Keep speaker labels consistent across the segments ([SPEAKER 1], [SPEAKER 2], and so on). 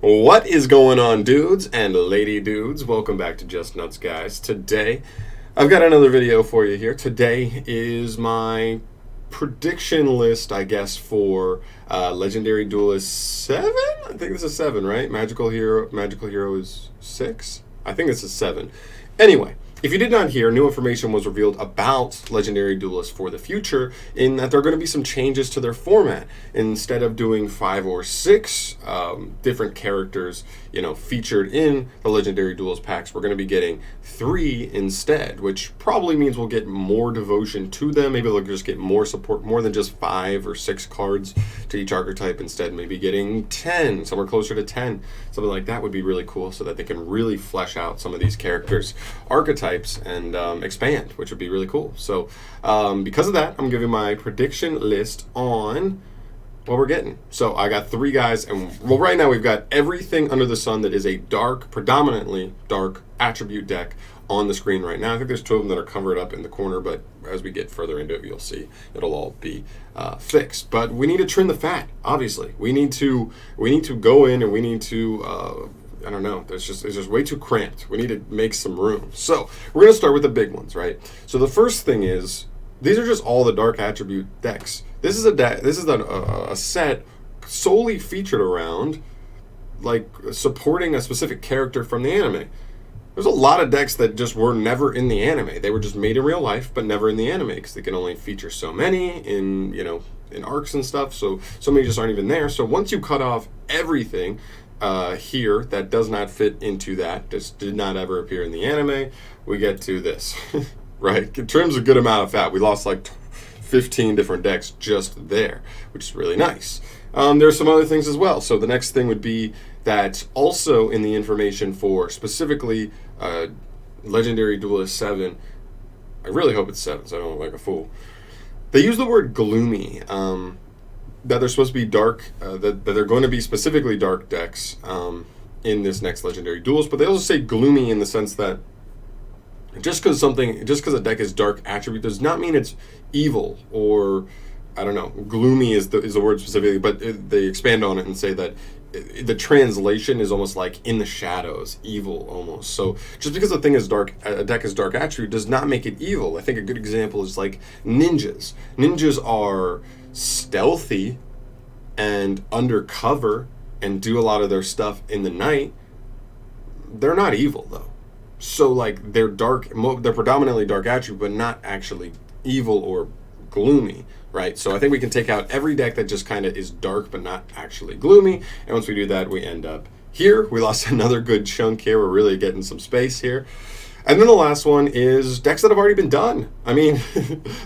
[SPEAKER 1] What is going on, dudes and lady dudes? Welcome back to Just Nuts, guys. Today, I've got another video for you here. Today is my prediction list, I guess, for Legendary Duelist 7? I think this is 7, right? Magical Hero is 6? I think this is 7. Anyway, if you did not hear, new information was revealed about Legendary Duelist for the future, in that there are going to be some changes to their format. Instead of doing 5 or 6 different characters, featured in the Legendary Duelist packs, we're going to be getting 3 instead, which probably means we'll get more devotion to them. Maybe they'll just get more support, more than just 5 or 6 cards to each archetype. Instead, maybe getting 10, somewhere closer to 10. Something like that would be really cool, so that they can really flesh out some of these characters' archetypes and expand, which would be really cool. So because of that, I'm giving my prediction list on what we're getting. So I got 3 guys, and well, right now we've got everything under the sun that is a predominantly dark attribute deck on the screen right now. I think there's 2 of them that are covered up in the corner, but as we get further into it, you'll see it'll all be fixed. But we need to trim the fat. Obviously, we need to go in and we need to. I don't know. It's just way too cramped. We need to make some room. So we're gonna start with the big ones, right? So the first thing is, these are just all the dark attribute decks. This is a set solely featured around like supporting a specific character from the anime. There's a lot of decks that just were never in the anime. They were just made in real life, but never in the anime, because they can only feature so many in in arcs and stuff. So many just aren't even there. So once you cut off everything here that does not fit into that, just did not ever appear in the anime, we get to this, right? It trims a good amount of fat. We lost like 15 different decks just there, which is really nice. There's some other things as well. So the next thing would be that also in the information for specifically Legendary Duelist 7, I really hope it's 7 so I don't look like a fool. They use the word gloomy, that they're supposed to be dark, that they're going to be specifically dark decks in this next Legendary Duelist, but they also say gloomy in the sense that just because a deck is dark attribute does not mean it's evil, or I don't know. Gloomy is the word specifically, but they expand on it and say that the translation is almost like in the shadows, evil almost. So just because a deck is dark attribute does not make it evil. I think a good example is like ninjas. Ninjas are stealthy and undercover and do a lot of their stuff in the night. They're not evil though. So like they're predominantly dark attribute, but not actually evil or gloomy, right? So I think we can take out every deck that just kind of is dark but not actually gloomy, and once we do that, we end up here. We lost another good chunk here. We're really getting some space here. And then the last one is decks that have already been done. I mean,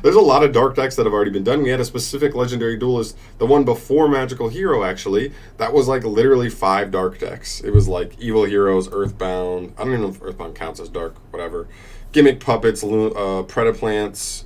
[SPEAKER 1] there's a lot of dark decks that have already been done. We had a specific Legendary Duelist, the one before Magical Hero actually, that was like literally 5 dark decks. It was like Evil Heroes, Earthbound, I don't even know if Earthbound counts as dark, whatever. Gimmick Puppets, Predaplants,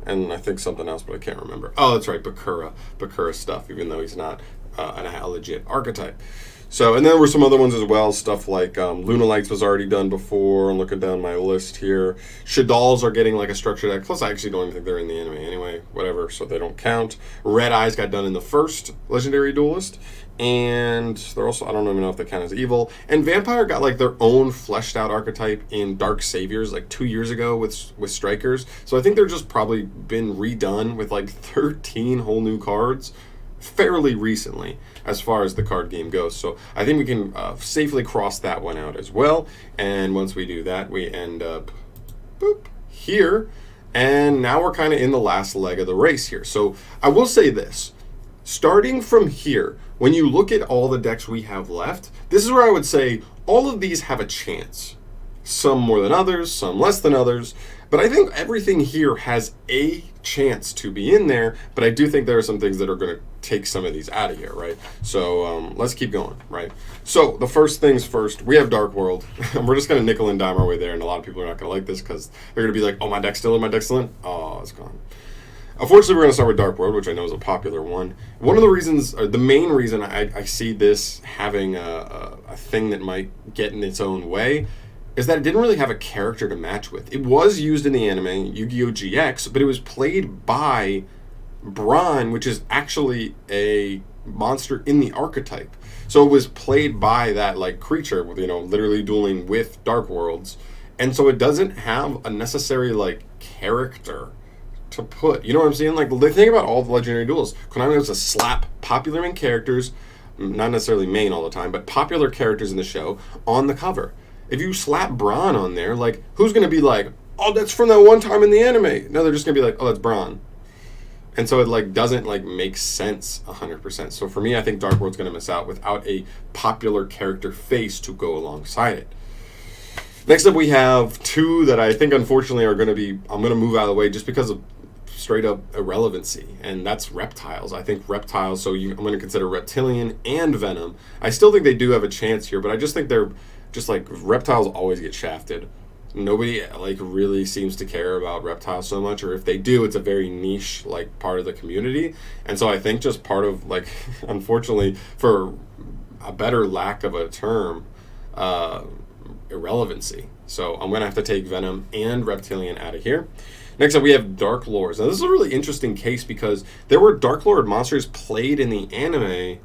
[SPEAKER 1] and I think something else, but I can't remember. Oh, that's right, Bakura stuff, even though he's not a legit archetype. So, and then there were some other ones as well, stuff like Luna Lights was already done before. I'm looking down my list here. Shadals are getting like a structured deck, plus I actually don't even think they're in the anime anyway, whatever, so they don't count. Red Eyes got done in the first Legendary Duelist, and they're also, I don't even know if they count as evil. And Vampire got like their own fleshed out archetype in Dark Saviors like 2 years ago with Strikers. So I think they're just probably been redone with like 13 whole new cards fairly recently as far as the card game goes. So I think we can safely cross that one out as well. And once we do that, we end up here. And now we're kind of in the last leg of the race here. So I will say this. Starting from here, when you look at all the decks we have left, this is where I would say all of these have a chance. Some more than others, some less than others. But I think everything here has a chance to be in there, but I do think there are some things that are going to take some of these out of here, right? So let's keep going, right? So the first things first, we have Dark World. And we're just going to nickel and dime our way there, and a lot of people are not going to like this because they're going to be like, oh, my deck's still in, Oh, it's gone. Unfortunately, we're going to start with Dark World, which I know is a popular one. One of the reasons, or the main reason I see this having a thing that might get in its own way is that it didn't really have a character to match with. It was used in the anime, Yu-Gi-Oh! GX, but it was played by Braun, which is actually a monster in the archetype. So it was played by that like creature, you know, literally dueling with Dark Worlds, and so it doesn't have a necessary like character to put. You know what I'm saying? Like the thing about all the Legendary Duelists, Konami was to slap popular main characters, not necessarily main all the time, but popular characters in the show on the cover. If you slap Braun on there, like who's gonna be like, oh, that's from that one time in the anime? No, they're just gonna be like, oh, that's Braun. And so it like doesn't like make sense 100%. So for me, I think Dark World's gonna miss out without a popular character face to go alongside it. Next up, we have two that I think unfortunately are gonna be, I'm gonna move out of the way just because of straight up irrelevancy, and that's reptiles. I think reptiles, so I'm gonna consider Reptilian and Venom. I still think they do have a chance here, but I just think they're just like, reptiles always get shafted. Nobody like really seems to care about reptiles so much, or if they do, it's a very niche like part of the community. And so I think just part of like, unfortunately, for a better lack of a term, irrelevancy. So I'm gonna have to take Venom and Reptilian out of here. Next up, we have Dark Lords. Now this is a really interesting case because there were Dark Lord monsters played in the anime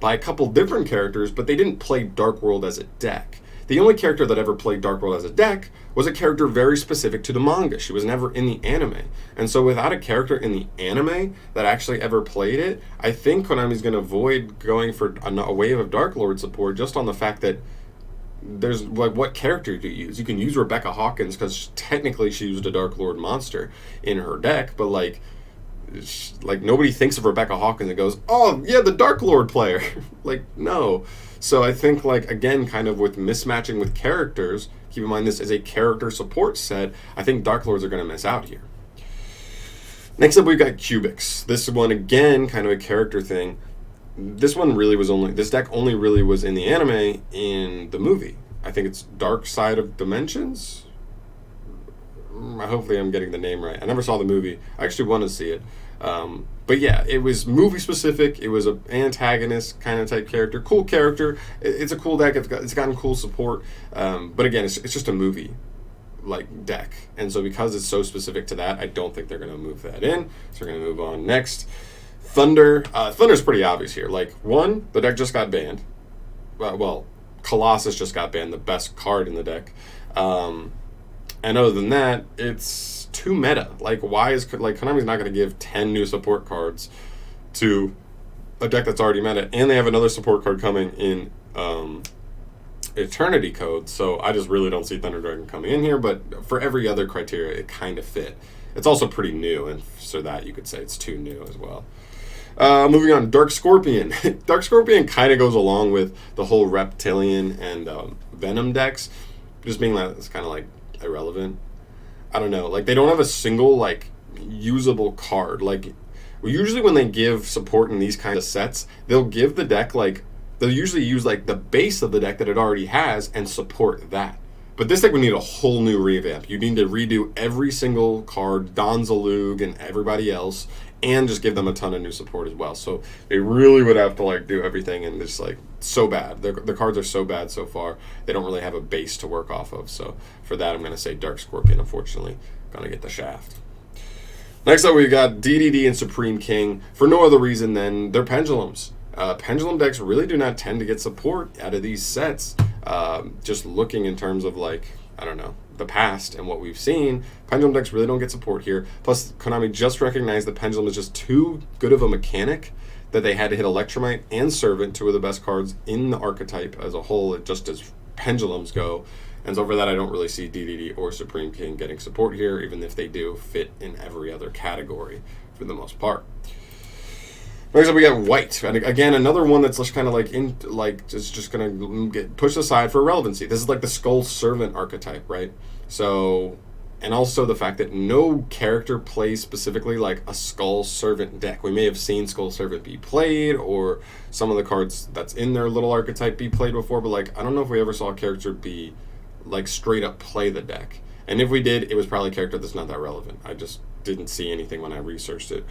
[SPEAKER 1] by a couple different characters, but they didn't play Dark World as a deck. The only character that ever played Dark World as a deck was a character very specific to the manga. She was never in the anime. And so without a character in the anime that actually ever played it, I think Konami's going to avoid going for a wave of Dark Lord support just on the fact that there's like, what character do you use? You can use Rebecca Hawkins because technically she used a Dark Lord monster in her deck, but like nobody thinks of Rebecca Hawkins and goes, oh yeah, the Dark Lord player. Like, no. So I think, like, again, kind of with mismatching with characters, keep in mind this is a character support set, I think Dark Lords are going to miss out here. Next up, we've got Cubics. This one, again, kind of a character thing. This deck only really was in the anime in the movie. I think it's Dark Side of Dimensions? Hopefully I'm getting the name right. I never saw the movie. I actually want to see it. But yeah, it was movie specific. It was an antagonist kind of type character. Cool character. It's a cool deck. It's gotten cool support. But again, it's just a movie like deck. And so because it's so specific to that, I don't think they're going to move that in. So we're going to move on next. Thunder. Thunder's pretty obvious here. Like, one, the deck just got banned. Well, Colossus just got banned, the best card in the deck. And other than that, it's too meta. Like, why is Konami's not going to give 10 new support cards to a deck that's already meta, and they have another support card coming in Eternity Code. So I just really don't see Thunder Dragon coming in here. But for every other criteria, it kind of fit. It's also pretty new, and so that you could say it's too new as well. Moving on, Dark Scorpion. Dark Scorpion kind of goes along with the whole Reptilian and Venom decks, just being that it's kind of like irrelevant. I don't know. Like, they don't have a single like usable card. Like, usually when they give support in these kind of sets, they'll give the deck like, they'll usually use like the base of the deck that it already has and support that. But this deck would need a whole new revamp. You need to redo every single card, Don Zalug and everybody else, and just give them a ton of new support as well. So they really would have to like do everything, and it's like so bad. The cards are so bad so far. They don't really have a base to work off of. So for that, I'm going to say Dark Scorpion, unfortunately, going to get the shaft. Next up, we've got DDD and Supreme King for no other reason than they're pendulums. Pendulum decks really do not tend to get support out of these sets. Just looking in terms of like, I don't know, the past and what we've seen, pendulum decks really don't get support here. Plus, Konami just recognized that pendulum is just too good of a mechanic that they had to hit Electromite and Servant, two of the best cards in the archetype as a whole, just as pendulums go. And so for that, I don't really see DDD or Supreme King getting support here, even if they do fit in every other category for the most part. Next up, we got White, and again, another one that's just kind of like just gonna get pushed aside for relevancy. This is like the Skull Servant archetype, right? So, and also the fact that no character plays specifically like a Skull Servant deck. We may have seen Skull Servant be played, or some of the cards that's in their little archetype be played before, but like I don't know if we ever saw a character be like straight up play the deck. And if we did, it was probably a character that's not that relevant. I just didn't see anything when I researched it,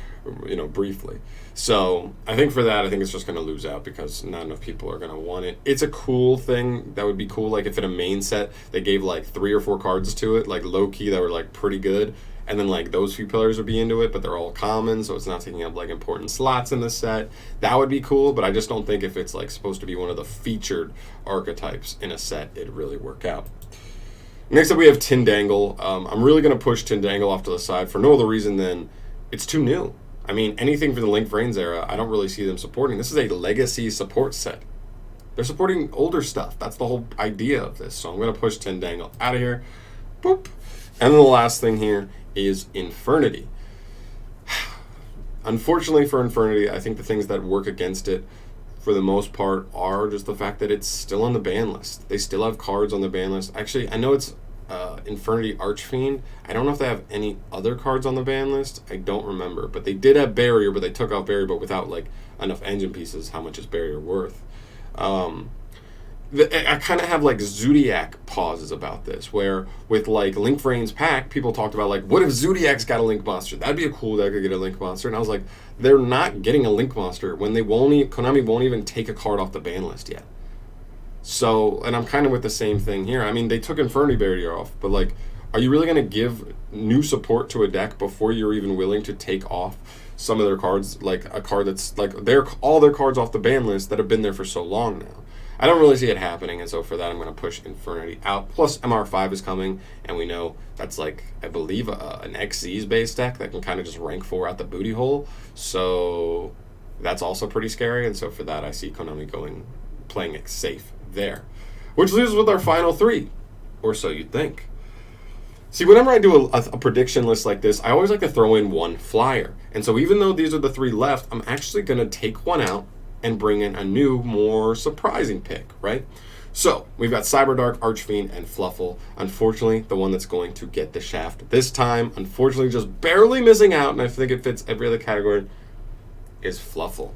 [SPEAKER 1] briefly. So I think for that, I think it's just going to lose out because not enough people are going to want it. It's a cool thing. That would be cool. Like if in a main set, they gave like 3 or 4 cards to it, like low key that were like pretty good. and then like those few pillars would be into it, but they're all common, so it's not taking up like important slots in the set. That would be cool, but I just don't think if it's like supposed to be one of the featured archetypes in a set, it'd really work out. Next up, we have Tindangle. I'm really going to push Tindangle off to the side for no other reason than it's too new. I mean, anything from the Link Vrains era, I don't really see them supporting. This is a legacy support set. They're supporting older stuff. That's the whole idea of this. So I'm going to push Tindangle out of here. Boop. And then the last thing here is Infernity. Unfortunately for Infernity, I think the things that work against it for the most part are just the fact that it's still on the ban list. They still have cards on the ban list. Actually, I know it's Infernity Archfiend. I don't know if they have any other cards on the ban list. I don't remember. But they did have Barrier, but they took out Barrier, but without like enough engine pieces. How much is Barrier worth? I kind of have like Zodiac pauses about this, where with like Link Vrains pack, people talked about like, what if Zodiac's got a Link monster? That'd be a cool deck to get a Link monster. And I was like, they're not getting a Link monster when Konami won't even take a card off the ban list yet. So, and I'm kind of with the same thing here. I mean, they took Infernity Barrier off, but like, are you really going to give new support to a deck before you're even willing to take off some of their cards, like a card that's like all their cards off the ban list that have been there for so long now? I don't really see it happening, and so for that, I'm going to push Infernity out. Plus, MR5 is coming, and we know that's like, I believe, an XZ's base deck that can kind of just rank 4 out the booty hole. So that's also pretty scary, and so for that, I see Konami playing it safe there. Which leaves us with our final 3, or so you'd think. See, whenever I do a prediction list like this, I always like to throw in one flyer. And so even though these are the 3 left, I'm actually going to take one out and bring in a new, more surprising pick, right? So, we've got Cyberdark, Archfiend, and Fluffle. Unfortunately, the one that's going to get the shaft this time, unfortunately just barely missing out, and I think it fits every other category, is Fluffle.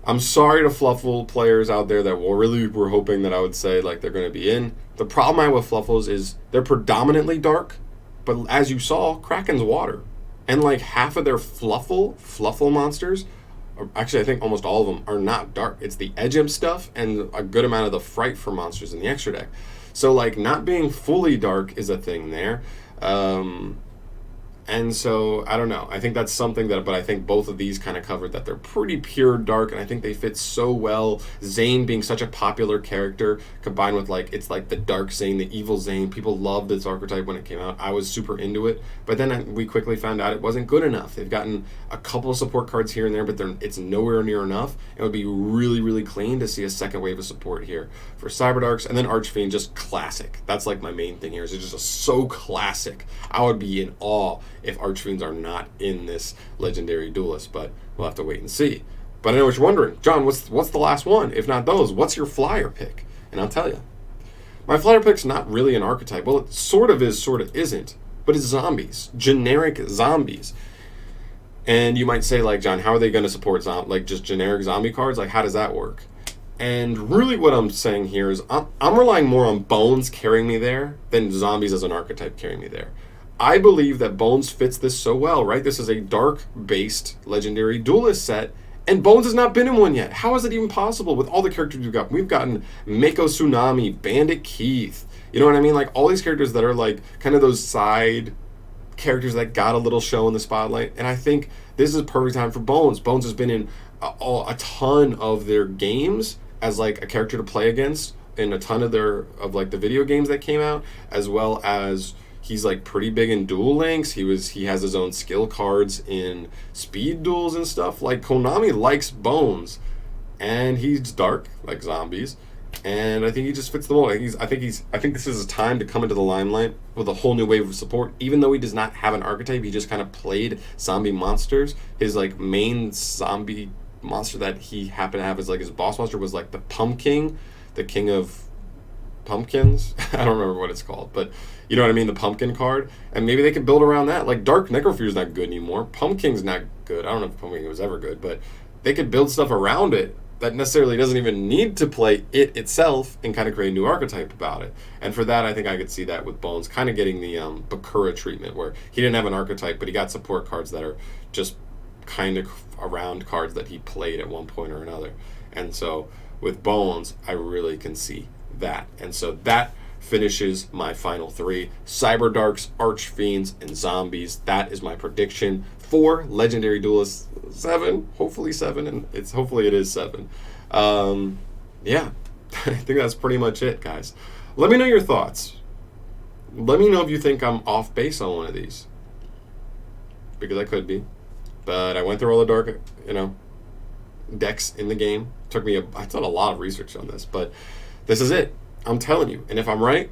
[SPEAKER 1] I'm sorry to Fluffle players out there that were hoping that I would say like they're going to be in. The problem I have with Fluffles is they're predominantly dark, but as you saw, Kraken's water. And like half of their Fluffle monsters, actually I think almost all of them, are not dark. It's the edge imp stuff and a good amount of the fright for monsters in the extra deck. So like not being fully dark is a thing there. And so, I don't know. I think that's something that, but I think both of these kind of covered that they're pretty pure dark, and I think they fit so well. Zane being such a popular character, combined with like, it's like the dark Zane, the evil Zane. People loved this archetype when it came out. I was super into it, but then we quickly found out it wasn't good enough. They've gotten a couple of support cards here and there, but it's nowhere near enough. It would be really, really clean to see a second wave of support here for Cyberdarks, and then Archfiend, just classic. That's like my main thing here, is it's just so classic. I would be in awe if Archfiends are not in this Legendary Duelist, but we'll have to wait and see. But I know what you're wondering, John, what's the last one? If not those, what's your flyer pick? And I'll tell you. My flyer pick's not really an archetype. Well, it sort of is, sort of isn't. But it's zombies. Generic zombies. And you might say, like, John, how are they going to support like just generic zombie cards? Like, how does that work? And really what I'm saying here is I'm relying more on Bones carrying me there than zombies as an archetype carrying me there. I believe that Bones fits this so well, right? This is a dark-based Legendary Duelist set, and Bones has not been in one yet. How is it even possible with all the characters we've got? We've gotten Mako Tsunami, Bandit Keith, you know what I mean? Like, all these characters that are, like, kind of those side characters that got a little show in the spotlight, and I think this is a perfect time for Bones. Bones has been in a ton of their games as, like, a character to play against in a ton of the video games that came out, as well as he's like pretty big in Duel Links. He has his own skill cards in speed duels and stuff. Like, Konami likes Bones, and he's dark like zombies, and I think he just fits the mold. I think this is a time to come into the limelight with a whole new wave of support. Even though he does not have an archetype, he just kind of played zombie monsters. His like main zombie monster that he happened to have as like his boss monster was like the Pumpkin, the king of pumpkins. I don't remember what it's called, but you know what I mean, the pumpkin card. And maybe they could build around that. Like, Dark Necrofear's not good anymore. Pumpkin's not good. I don't know if Pumpkin was ever good, but they could build stuff around it that necessarily doesn't even need to play it itself and kind of create a new archetype about it. And for that, I think I could see that with Bones kind of getting the Bakura treatment, where he didn't have an archetype, but he got support cards that are just kind of around cards that he played at one point or another. And so with Bones, I really can see that. And so that finishes my final 3. Cyberdarks, Archfiends, and Zombies. That is my prediction for Legendary Duelist 7. Hopefully 7, and hopefully it is 7. Yeah, I think that's pretty much it, guys. Let me know your thoughts. Let me know if you think I'm off base on one of these, because I could be. But I went through all the dark, decks in the game. I did a lot of research on this, but this is it. I'm telling you. And if I'm right,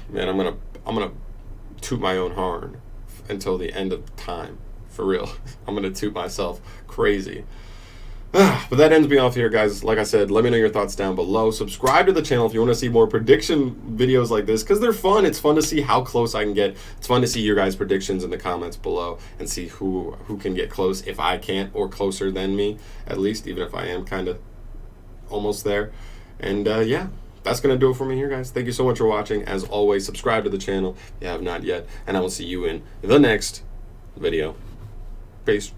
[SPEAKER 1] man, I'm gonna toot my own horn until the end of time. For real. I'm gonna toot myself crazy. But that ends me off here, guys. Like I said, let me know your thoughts down below. Subscribe to the channel if you want to see more prediction videos like this, because they're fun. It's fun to see how close I can get. It's fun to see your guys' predictions in the comments below and see who can get close, if I can't, or closer than me, at least, even if I am kind of almost there. And yeah, that's going to do it for me here, guys. Thank you so much for watching. As always, subscribe to the channel if you have not yet, and I will see you in the next video. Peace.